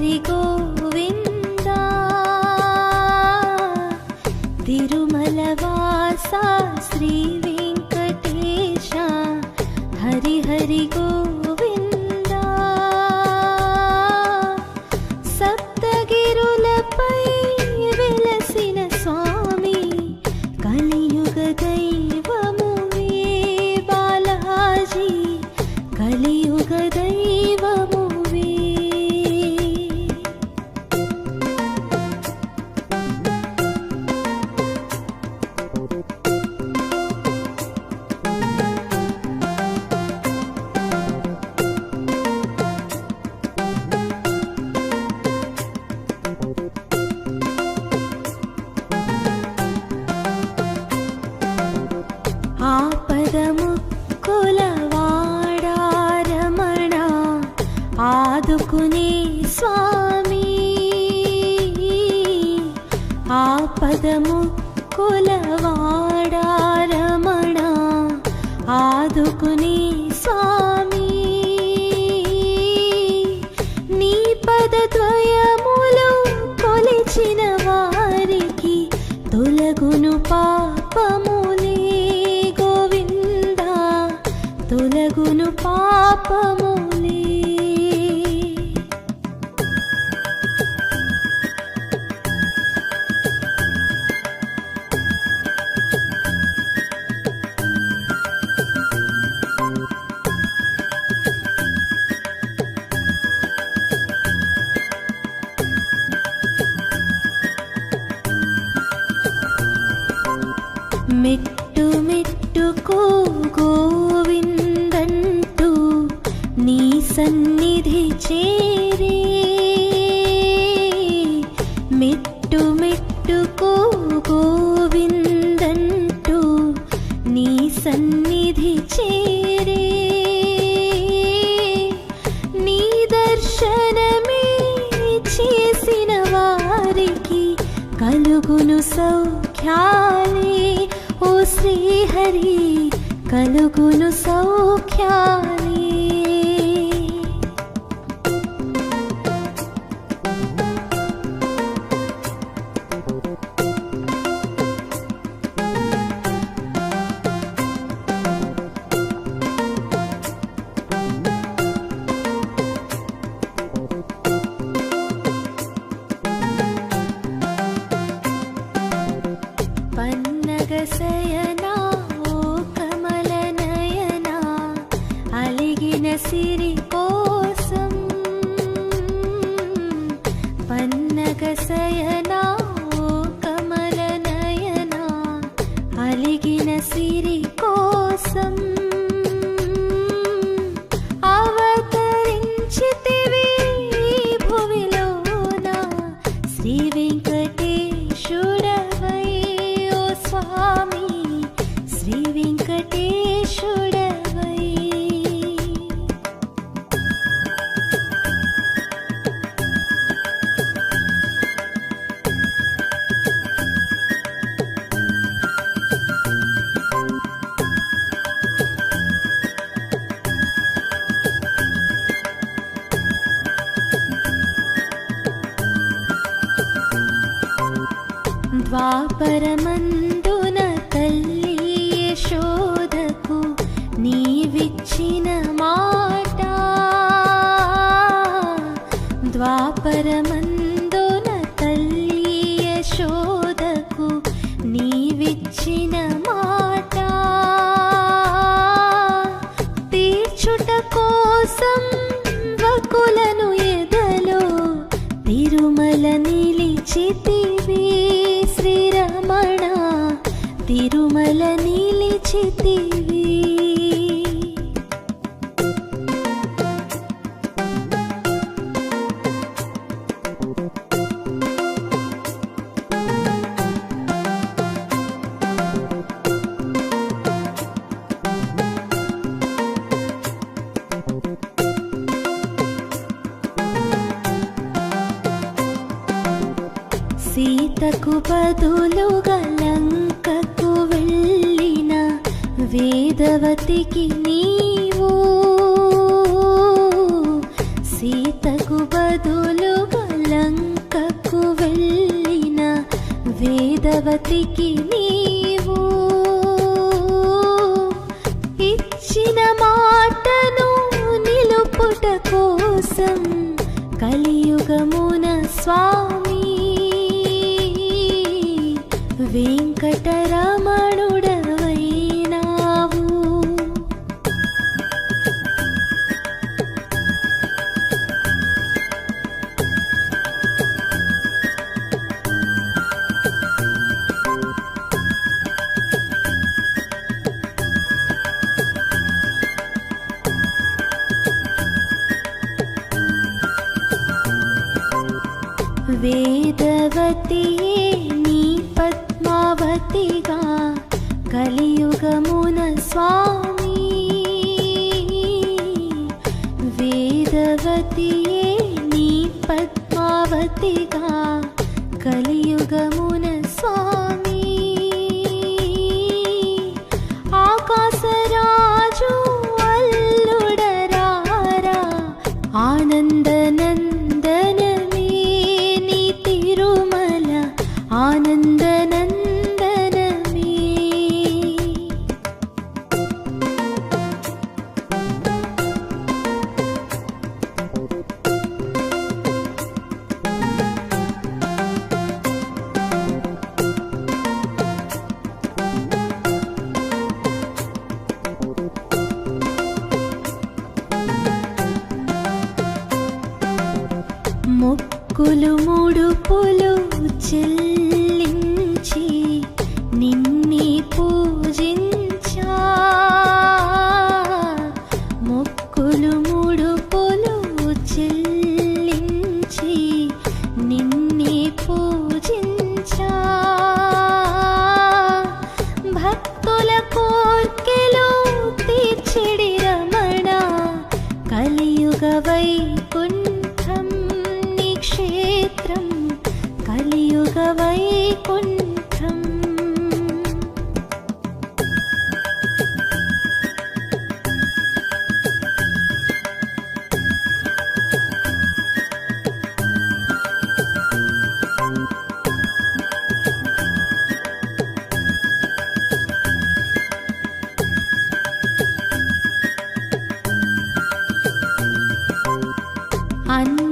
హరి గోవిందా తిరుమల వాసా శ్రీ వెంకటేశ హరి హరి గోవిందా సప్తగిరులపై వెలసిన స్వామి కలియుగ దైవమువే బాలాజీ కలియుగ దైవమువే ఆపదముక్కులవాడా రమణ ఆదుకునే స్వామి ఆపదముక్కులవాడా రమణ ఆదుకునే స్వామి నీ పదద్వయములు కొలిచిన వారికి తొలగును పాపములే గోవిందా తొలగును పాపములే మెట్టు మెట్టుకు గోవిందంటూ నీ సన్నిధి చేరే మెట్టు మెట్టుకు గోవిందంటూ నీ సన్నిధి చేరే నీ దర్శనమే చేసిన వారికి కలుగును సౌఖ్యాలే ఓ శ్రీహరి కలుగును సౌఖ్యాలే పన్నగశయనా ఓ కమలనయనా అలిగిన సిరి కోసం పన్నగశయనా ఓ కమలనయనా అలిగిన సిరి కోసం అవతరించితివి భువిలోన శ్రీ వెంకటేశుడవై ఓ స్వామి శ్రీ వెంకటేశుడవై ద్వాపరమందున తల్లి యశోదకు నీవిచ్చిన మాట ద్వాపరమందున తల్లి యశోదకు నీవిచ్చిన మాట తీర్చుట కోసం వకులను ఎదలో తిరుమల నిలిచితివి శ్రీరమణ తిరుమల నిలిచితివి సీతకు బదులుగా లంకకు వెళ్ళిన వేదవతికి నీవు సీతకు బదులుగా లంకకు వెళ్ళిన వేదవతికి నీవు ఇచ్చిన మాటను నిలుపుట కోసం కలియుగమున స్వామి వెంకటరమణుడవైనావు. వేదవతియే నీ పద్మావతిగా కలియుగమున స్వామి వేదవతియే నీ పద్మావతిగా కలియుగమున స్వామి ఆకాశరాజు అల్లుడరారా ఆనందనందనమే నీ తిరుమల ఆనందనందనమే. మొక్కులు ముడుపులు చెల్లించి నిన్నే పూజించా మొక్కులు ముడుపులు చెల్లించి నిన్నే పూజించా భక్తుల కోర్కెలు తీర్చిడి రమణ కలియుగ వైకుంఠం క్షేత్రం కలియుగ వైకుంఠం.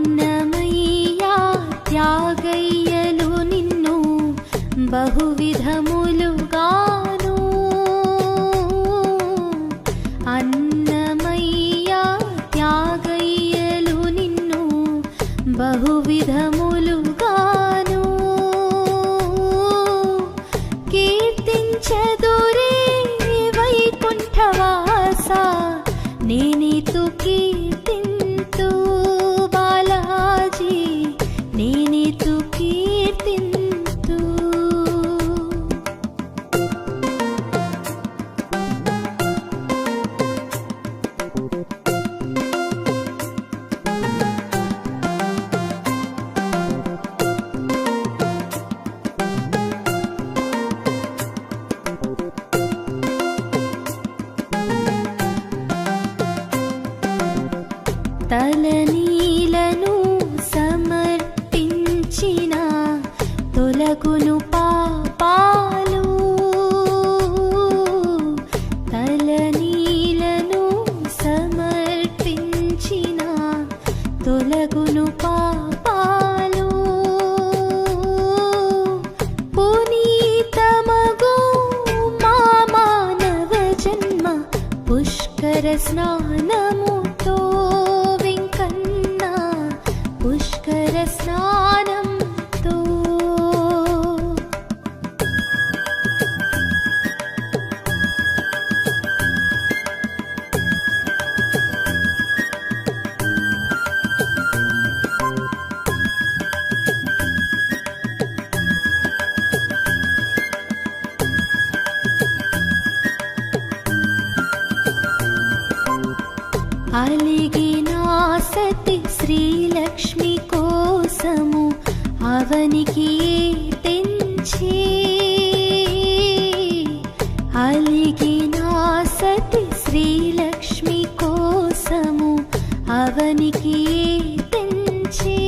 అన్నమయ్యా త్యాగయ్యలు నిన్ను బహువిధములుగాను అన్నమయ్యా త్యాగయ్యలు నిన్ను బహువిధములుగాను కీర్తించదురే వైకుంఠవాస నేనితు కీర్తింతు బాలాజీ నేనితు కీర్తింతు. తలనీలను సమర్పించిన తొలగును పాపాలు తలనీలను సమర్పించిన తొలగును పాపాలు పునీతమగు మా మానవ జన్మ పుష్కర స్నానముతో పుష్కర స్నానంతో అలిగిన సతి శ్రీలక్ష్మి కోసము అవనికి తెంచి అలిగిన సతి శ్రీలక్ష్మి కోసము అవనికి తెంచి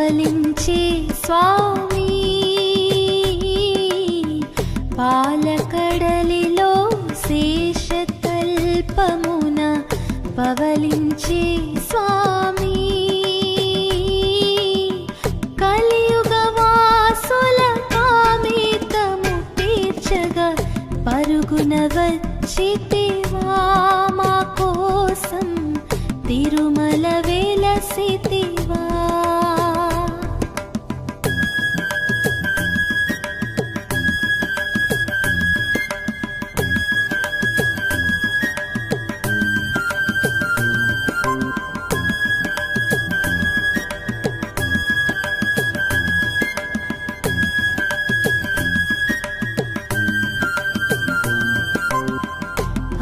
పవలించే స్వామి పాలకడలిలో శేషతల్పమున పవలించే స్వామి కలియుగ వాసుల కామితము తీర్చగా పరుగున వచ్చితివా మా కోసం తిరుమల వెలసితివా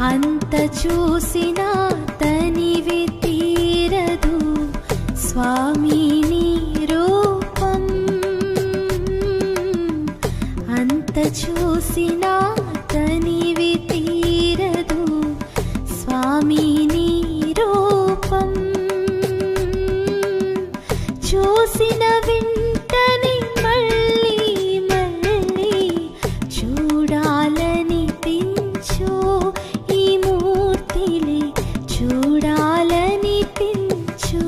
అంత చూసినా తనివి తీరదు స్వామి నీ రూపం అంత చూసినా తనివి తీరదు స్వామి నీ రూపం చూసిన వెంటనే మళ్ళీ మళ్ళీ చూడాలనిపించు చూడాలనిపించు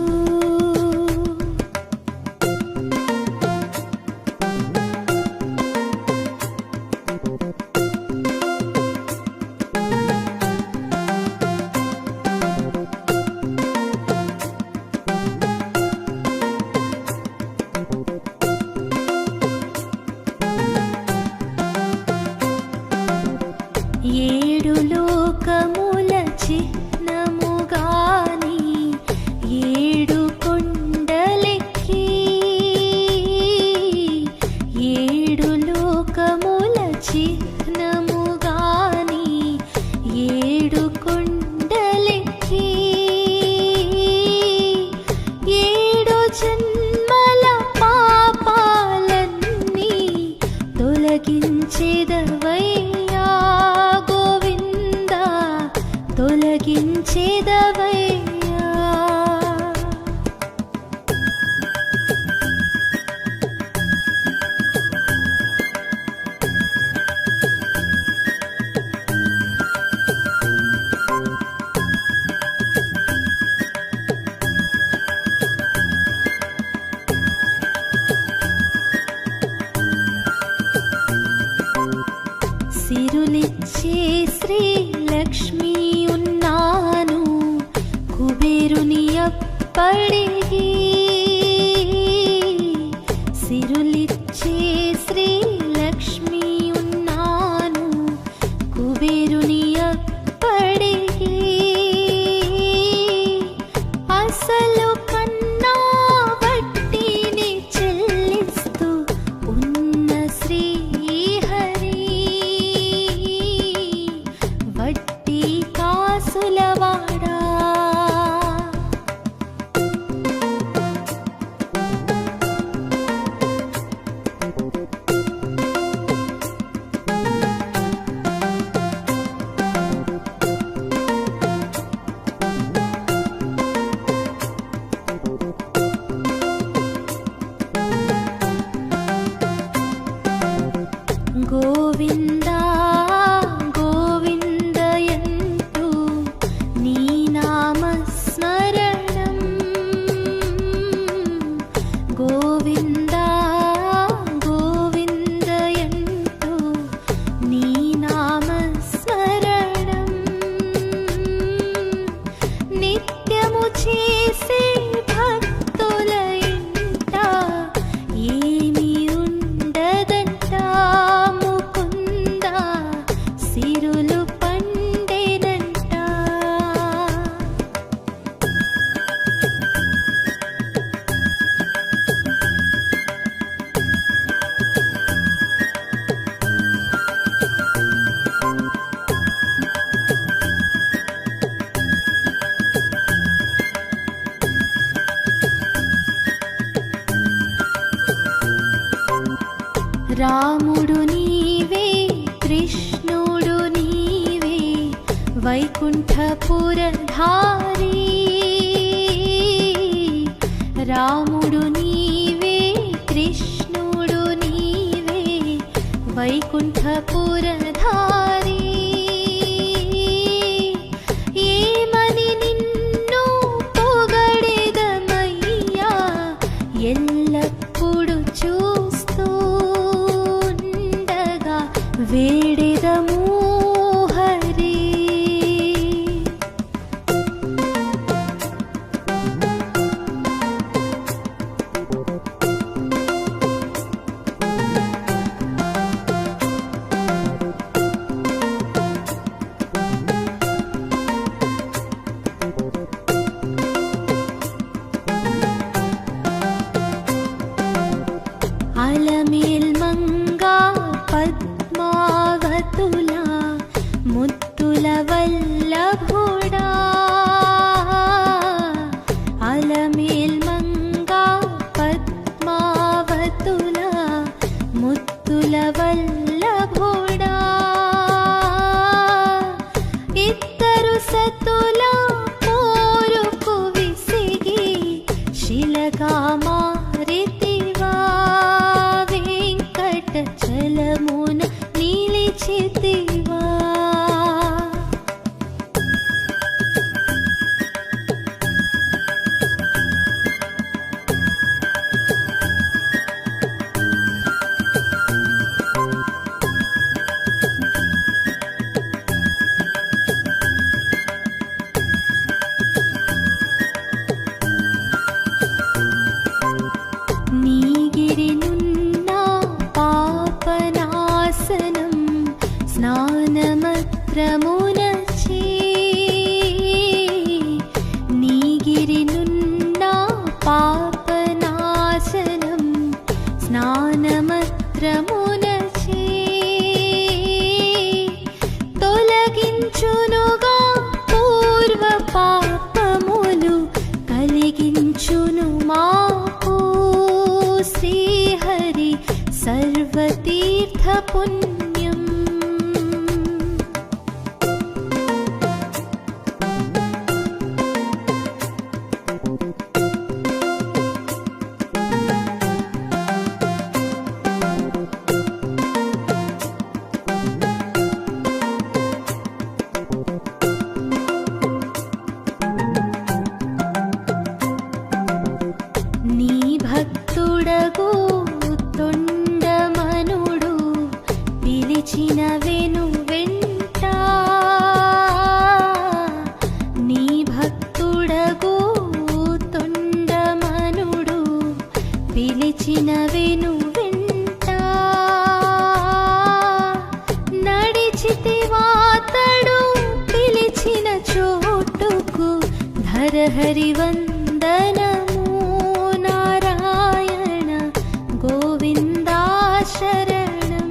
ఏడు లోకముల చిహ్నముగాని ఏడు కొండలెక్కి ఏడు లోకముల చిహ్నముగాని ఏడు కొండలెక్కి ఏడు జన్మల పాపాలన్నీ తొలగించేదవయ్యా గోవిందా తొలగించేదవయ్యా సిరులిచ్చే శ్రీలక్ష్మి ఉన్నాను కుబేరుని అప్పడిగి సిరులిచ్చే శ్రీలక్ష్మి ఉన్నాను కుబేరుని అప్పడిగి అసలు కన్నా వడ్డీని చెల్లిస్తూ ఉన్న శ్రీహరి వడ్డీ కాసులవాడా గోవిందా గోవిందయంతు నీ నామస్మరణం గోవిందా గోవిందయంతు నీ నామస్మరణం నిత్యము చేసే భక్తుల ఇంట ఏమి ఉండదంట సిరులు పండేనంట రాముడు నీవే కృష్ణుడు నీవే వైకుంఠపురధారి రాముడు నీవే వైకుంఠపురధారి ఏమని నిన్ను పొగడెదమయ్యా ఎల్లప్పుడు చూస్తూ ఉండగా వేడెదము హరి. అలమేల్మంగా పద్మావతుల ముత్తుల వల్లభుడా అలమేల్మంగా పద్మావతుల ముత్తుల వల్లభుడా ఇద్దరు సతుల పోరుకు విసిగి శిలగా మారితివా వెంకటచలమున నిలిచితివా. నీగిరినున్న పాపనాశనం స్నానమత్రమునచే నీగిరినున్న పాపనాశనం స్నానమత్రమునచే తొలగించునుగా పూర్వ పాపములు కలిగించును మాకు శ్రీహరి సర్వతీర్థ పుణ్యం. నీ భక్తుడగు తొండమనుడు పిలిచిన వెను వెంట నీ భక్తుడగు తొండమనుడు పిలిచిన వెను వెంట నడిచితివాతడు పిలిచిన చోటుకు ధరహరి వందనము నారాయణ గోవిందా శరణం.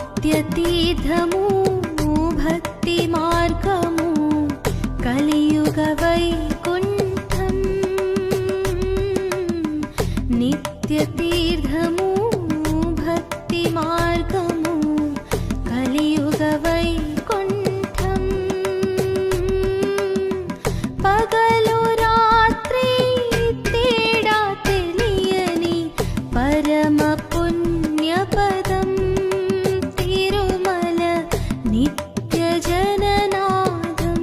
నిత్యతీర్థము భక్తి మార్గము కలియుగ వైకుంఠం నిత్యతీర్థము భక్తి మార్గము కలియుగ వైకుంఠం పగలు రాత్రి తేడా తెలియని పరమ పుణ్యపదం తిరుమల నిత్య జననాదం.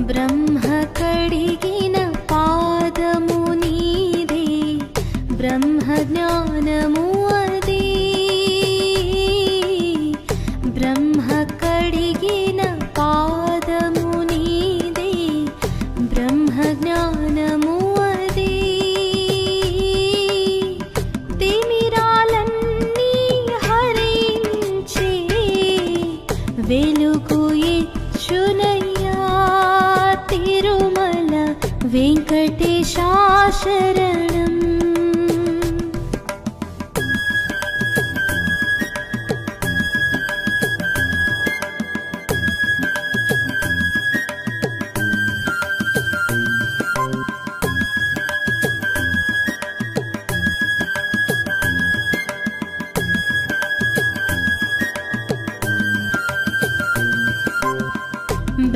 బ్రహ్మ కడిగిన పాదము నీదే బ్రహ్మ జ్ఞానము అదే బ్రహ్మ కడిగిన పాదము నీదే బ్రహ్మ జ్ఞానము అదే తిమిరాలన్నీ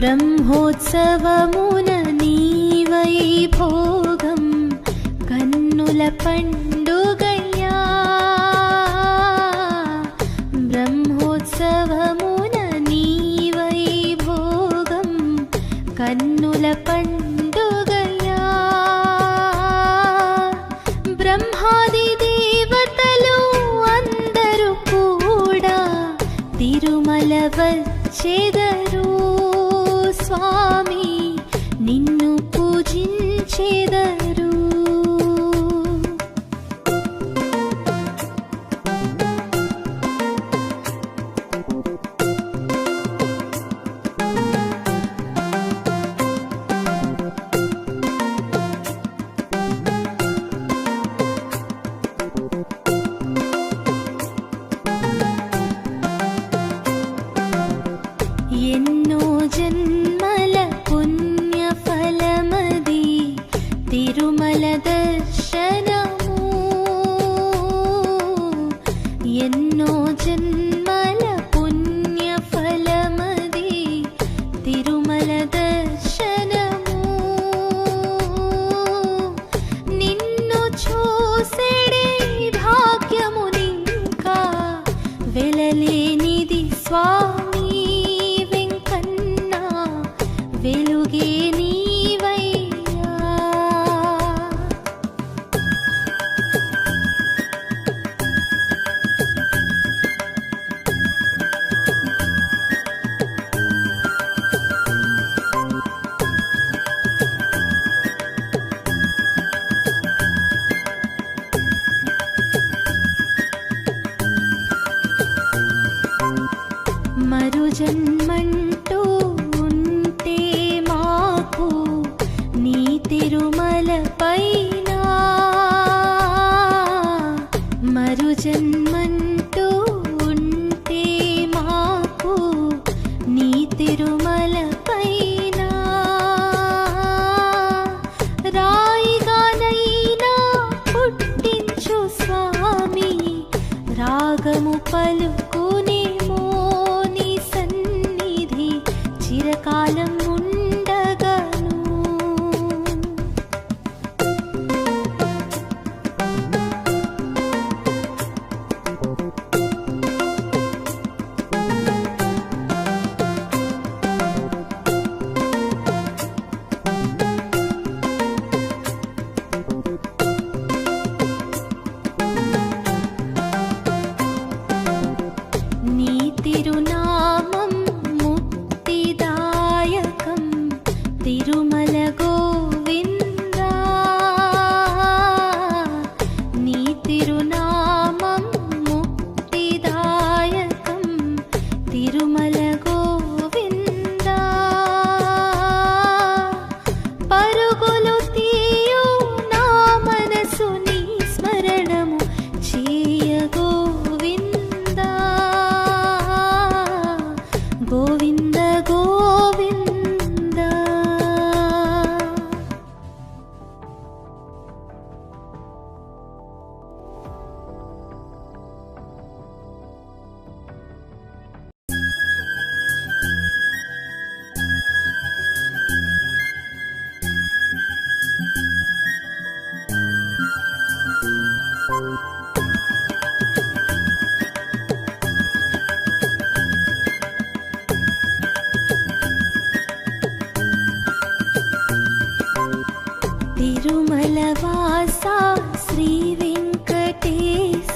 బ్రహ్మోత్సవమున నీవై భోగం కన్నుల పండుగయ్యా. బ్రహ్మోత్సవమున నీవై భోగం కన్నుల పండుగయ్యా. బ్రహ్మాది దేవతలు అందరూ కూడా తిరుమల వచ్చెదరు స్వామి, నిన్ను పూజించెదరు. ఎన్నో జన్మల పుణ్యఫలమది తిరుమల దర్శనము. ఎన్నో జన్మల పుణ్యఫలమది తిరుమల దర్శనము. నిన్ను చూసేడే భాగ్యమునింకా వెలలేనిది స్వామి వెంకన్నా, వెలుగే నీవయ్యా. మరు జన్మంటూ ఉంటే మాకు నీ తిరుమల పైన, మరు జన్మంటూ ఉంటే మాకు నీ తిరుమల పైన. రాయిగానైనా పుట్టించు స్వామి, రాగము పలుకునేమో నీ సన్నిధి చిరకాలం ఉండగను. నీ తిరునామం ముక్తిదాయకం తిరుమల గోవిందా. నీ తిరునామం ముక్తిదాయకం తిరుమల గోవిందా. పరుగులు తీయు నా మనసు నీ స్మరణము చేయ గోవిందా. గోవింద గోవింద. తిరుమల వాసా శ్రీ వెంకటేశ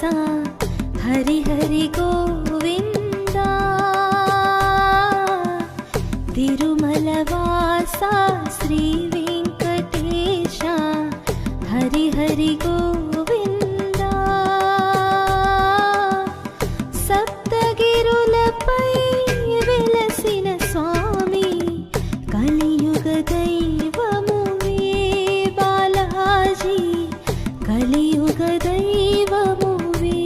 హరి హరి గోవిందా. తిరుమల వాసా శ్రీ వెంకటేశ హరి హరి గోవిందా. సప్తగిరులపై వెలసిన స్వామి, కలియుగ దైవమువే బాలాజీ, కలియుగ దైవమువే.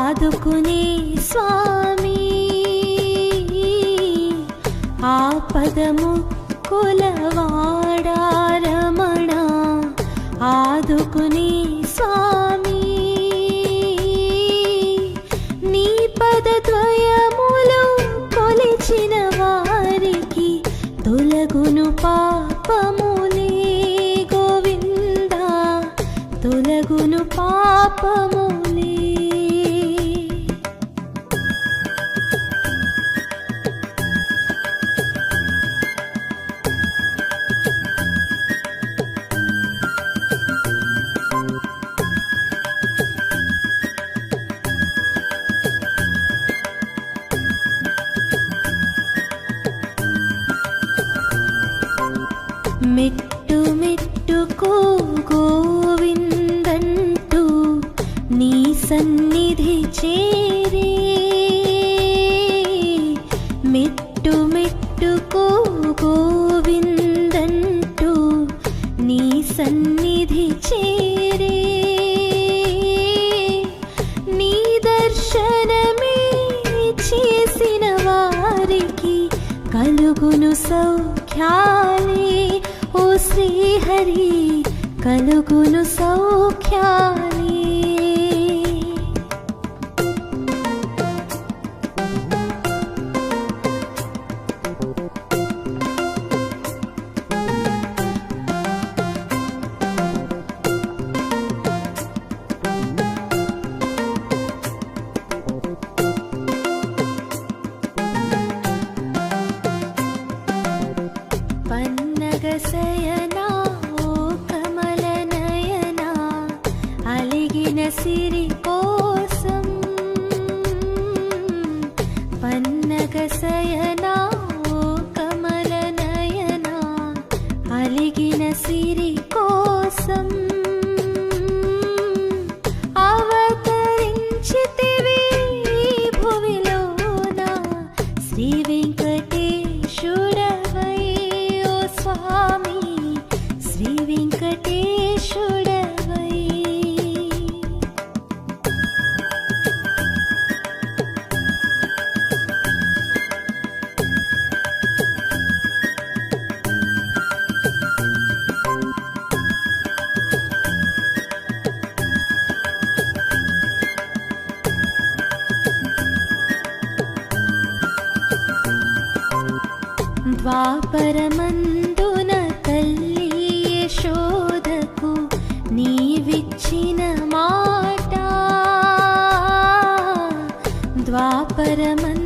ఆదుకునే స్వామి ఆపదము కులవాడా రమణ ఆదుకునే స్వామి నీ పదద్వయములు కొలిచిన వారికి తొలగును పాపములే గోవిందా తొలగును పాపములే మెట్టు మెట్టుకు గోవిందంటూ నీ సన్నిధి చేరే మెట్టు మెట్టుకు గోవిందంటూ నీ సన్నిధి చేరే నీ దర్శనమే చేసిన వారికి కలుగును సౌఖ్యాలే ఓ శ్రీహరి కలుగును సౌఖ్యాలే పన్నగశయనా ఓ కమలనయనా అలిగిన సిరి కోసం పన్నగశయనా ఓ కమలనయనా అలిగిన సిరి కోసం అవతరించితివి భువిలోన శ్రీ వెంకటేశుడవై ఓ స్వామి శ్రీ వెంకటేశుడవై ద్వాపరమందున తల్లి యశోదకు నీవిచ్చిన మాట ద్వాపరమందున